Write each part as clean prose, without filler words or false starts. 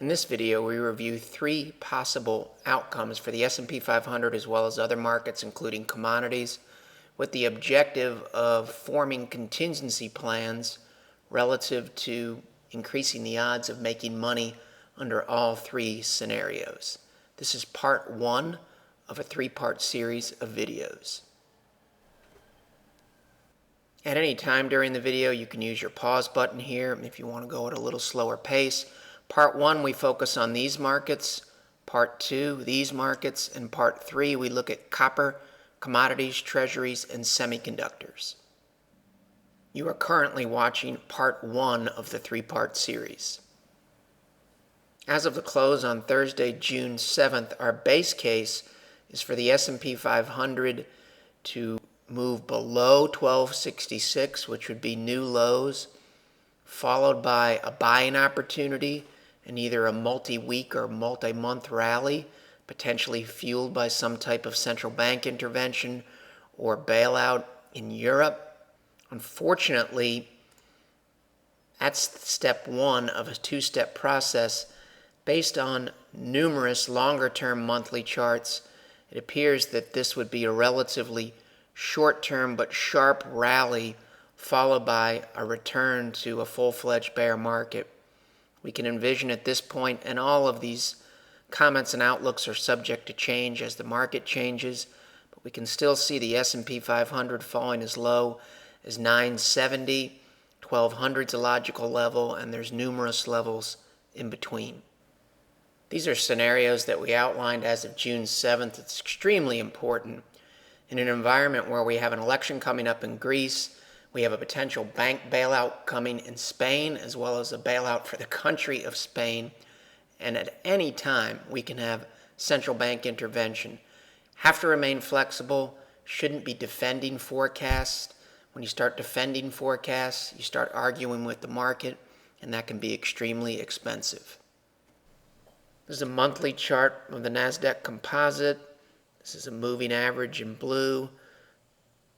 In this video, we review three possible outcomes for the S&P 500 as well as other markets, including commodities, with the objective of forming contingency plans relative to increasing the odds of making money under all three scenarios. This is part one of a three-part series of videos. At any time during the video, you can use your pause button here if you want to go at a little slower pace. Part one, we focus on these markets. Part two, these markets. And part three, we look at copper, commodities, treasuries, and semiconductors. You are currently watching part one of the three-part series. As of the close on Thursday, June 7th, our base case is for the S&P 500 to move below 1266, which would be new lows, followed by a buying opportunity in either a multi-week or multi-month rally, potentially fueled by some type of central bank intervention or bailout in Europe. Unfortunately, that's step one of a two-step process. Based on numerous longer-term monthly charts, it appears that this would be a relatively short-term but sharp rally followed by a return to a full-fledged bear market. We can envision at this point, and all of these comments and outlooks are subject to change as the market changes, but we can still see the S&P 500 falling as low as 970. 1200 is a logical level, and there's numerous levels in between. These are scenarios that we outlined as of June 7th. It's extremely important. In an environment where we have an election coming up in Greece, we have a potential bank bailout coming in Spain, as well as a bailout for the country of Spain, and at any time we can have central bank intervention. Have to remain flexible, shouldn't be defending forecasts. When you start defending forecasts, you start arguing with the market, and that can be extremely expensive. This is a monthly chart of the NASDAQ Composite. This is a moving average in blue.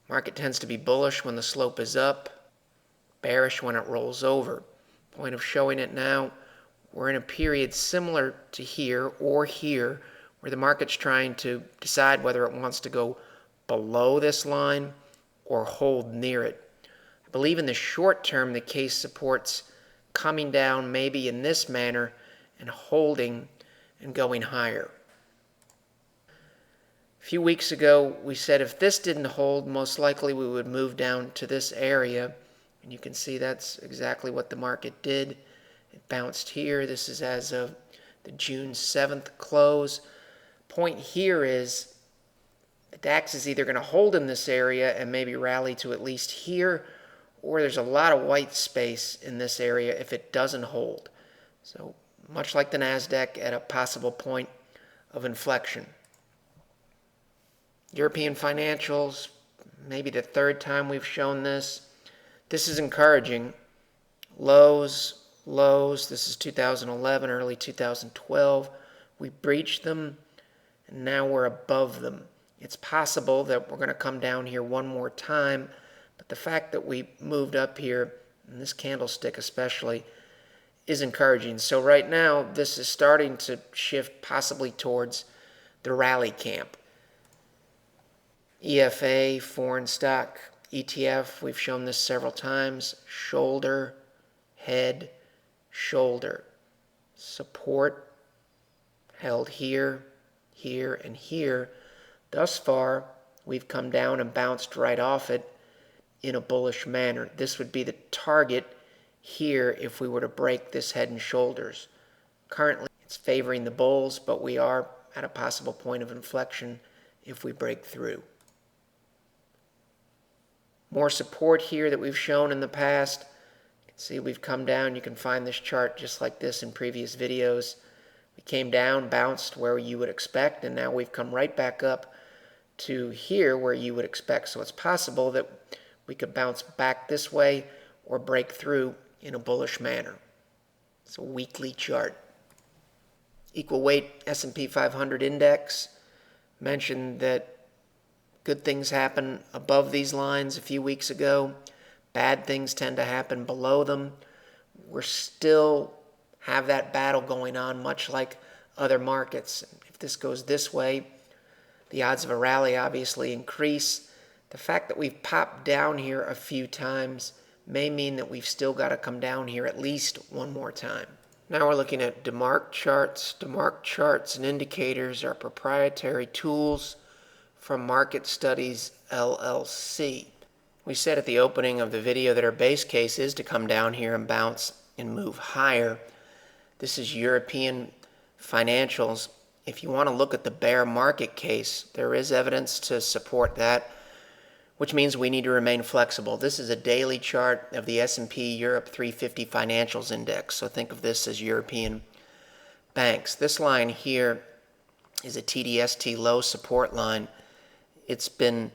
Market tends to be bullish when the slope is up, bearish when it rolls over. Point of showing it now, we're in a period similar to here or here, where the market's trying to decide whether it wants to go below this line or hold near it. I believe in the short term, the case supports coming down maybe in this manner and holding and going higher. A few weeks ago, we said if this didn't hold, most likely we would move down to this area. And you can see that's exactly what the market did. It bounced here. This is as of the June 7th close. Point here is the DAX is either going to hold in this area and maybe rally to at least here, or there's a lot of white space in this area if it doesn't hold. So much like the NASDAQ at a possible point of inflection. European financials, maybe the third time we've shown this. This is encouraging. Lows, this is 2011, early 2012. We breached them, and now we're above them. It's possible that we're going to come down here one more time, but the fact that we moved up here, and this candlestick especially, is encouraging. So right now, this is starting to shift possibly towards the rally camp. EFA, foreign stock, ETF, we've shown this several times. Shoulder, head, shoulder. Support held here, here, and here. Thus far, we've come down and bounced right off it in a bullish manner. This would be the target here if we were to break this head and shoulders. Currently, it's favoring the bulls, but we are at a possible point of inflection if we break through. More support here that we've shown in the past. You can see we've come down. You can find this chart just like this in previous videos. We came down, bounced where you would expect, and now we've come right back up to here where you would expect. So it's possible that we could bounce back this way or break through in a bullish manner. It's a weekly chart. Equal weight S&P 500 index. Mentioned that good things happen above these lines a few weeks ago. Bad things tend to happen below them. We're still have that battle going on, much like other markets. If this goes this way, the odds of a rally obviously increase. The fact that we've popped down here a few times may mean that we've still got to come down here at least one more time. Now we're looking at DeMark charts. DeMark charts and indicators are proprietary tools from Market Studies LLC. We said at the opening of the video that our base case is to come down here and bounce and move higher. This is European financials. If you want to look at the bear market case, there is evidence to support that, which means we need to remain flexible. This is a daily chart of the S&P Europe 350 Financials Index. So think of this as European banks. This line here is a TDST low support line. It's been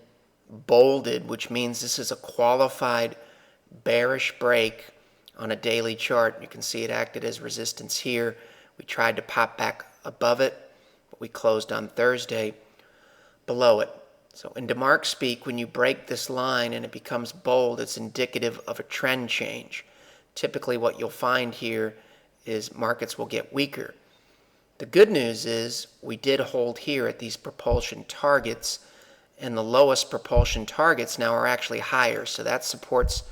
bolded, which means this is a qualified bearish break on a daily chart. You can see it acted as resistance here. We tried to pop back above it, but we closed on Thursday below it. So in DeMark speak, when you break this line and it becomes bold, it's indicative of a trend change. Typically what you'll find here is markets will get weaker. The good news is we did hold here at these propulsion targets, and the lowest propulsion targets now are actually higher, so that supports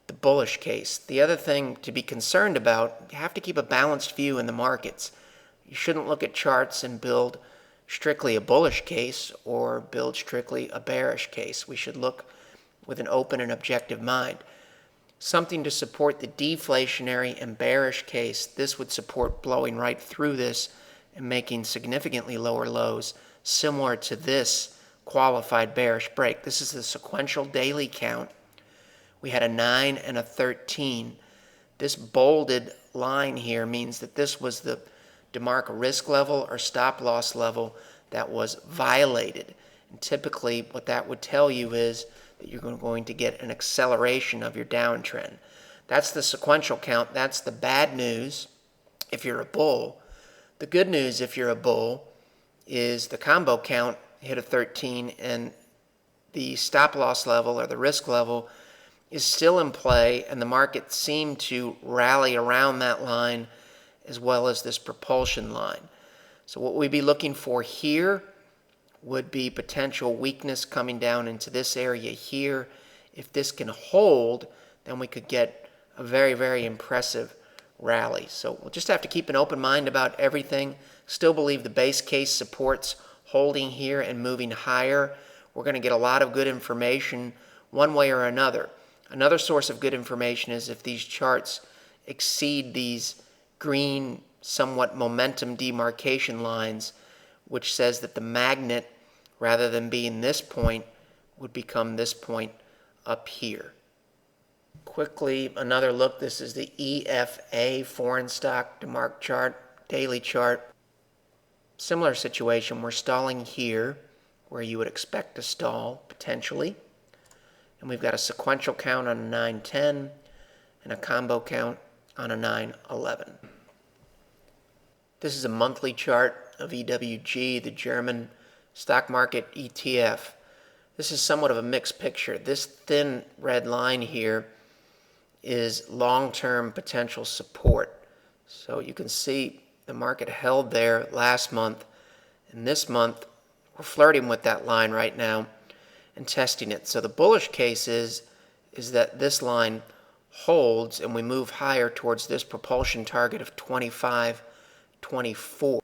the bullish case. The other thing to be concerned about, you have to keep a balanced view in the markets. You shouldn't look at charts and build strictly a bullish case or build strictly a bearish case. We should look with an open and objective mind. Something to support the deflationary and bearish case, this would support blowing right through this and making significantly lower lows, similar to this qualified bearish break. This is the sequential daily count. We had a 9 and a 13. This bolded line here means that this was the DeMark risk level or stop loss level that was violated. And typically what that would tell you is that you're going to get an acceleration of your downtrend. That's the sequential count. That's the bad news if you're a bull. The good news if you're a bull is the combo count hit a 13 and the stop loss level or the risk level is still in play, and the market seemed to rally around that line as well as this propulsion line. So what we'd be looking for here would be potential weakness coming down into this area here. If this can hold, then we could get a very, very impressive rally. So we'll just have to keep an open mind about everything. Still believe the base case supports holding here and moving higher. We're going to get a lot of good information one way or another. Another source of good information is if these charts exceed these green, somewhat momentum demarcation lines, which says that the magnet, rather than being this point, would become this point up here. Quickly, another look. This is the EFA foreign stock DeMark chart, daily chart. Similar situation. We're stalling here, where you would expect to stall, potentially. And we've got a sequential count on a 9-10 and a combo count on a 9-11. This is a monthly chart of EWG, the German stock market ETF. This is somewhat of a mixed picture. This thin red line here is long-term potential support. So you can see the market held there last month, and this month we're flirting with that line right now and testing it. So the bullish case is that this line holds and we move higher towards this propulsion target of 25.24.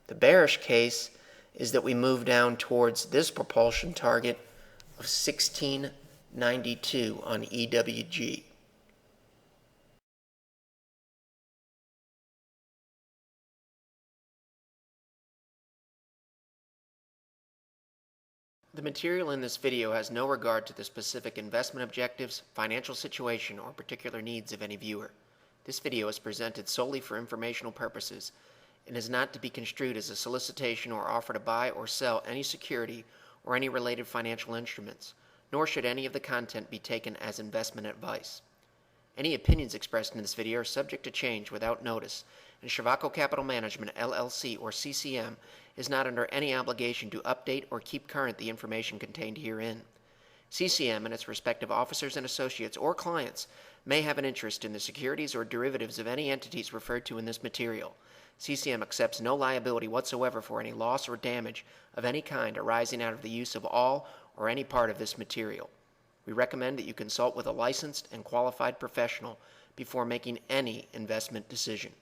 The bearish case is that we move down towards this propulsion target of 16.92 on EWG. The material in this video has no regard to the specific investment objectives, financial situation, or particular needs of any viewer. This video is presented solely for informational purposes and is not to be construed as a solicitation or offer to buy or sell any security or any related financial instruments, nor should any of the content be taken as investment advice. Any opinions expressed in this video are subject to change without notice, and Shervacco Capital Management, LLC, or CCM, is not under any obligation to update or keep current the information contained herein. CCM and its respective officers and associates or clients may have an interest in the securities or derivatives of any entities referred to in this material. CCM accepts no liability whatsoever for any loss or damage of any kind arising out of the use of all or any part of this material. We recommend that you consult with a licensed and qualified professional before making any investment decision.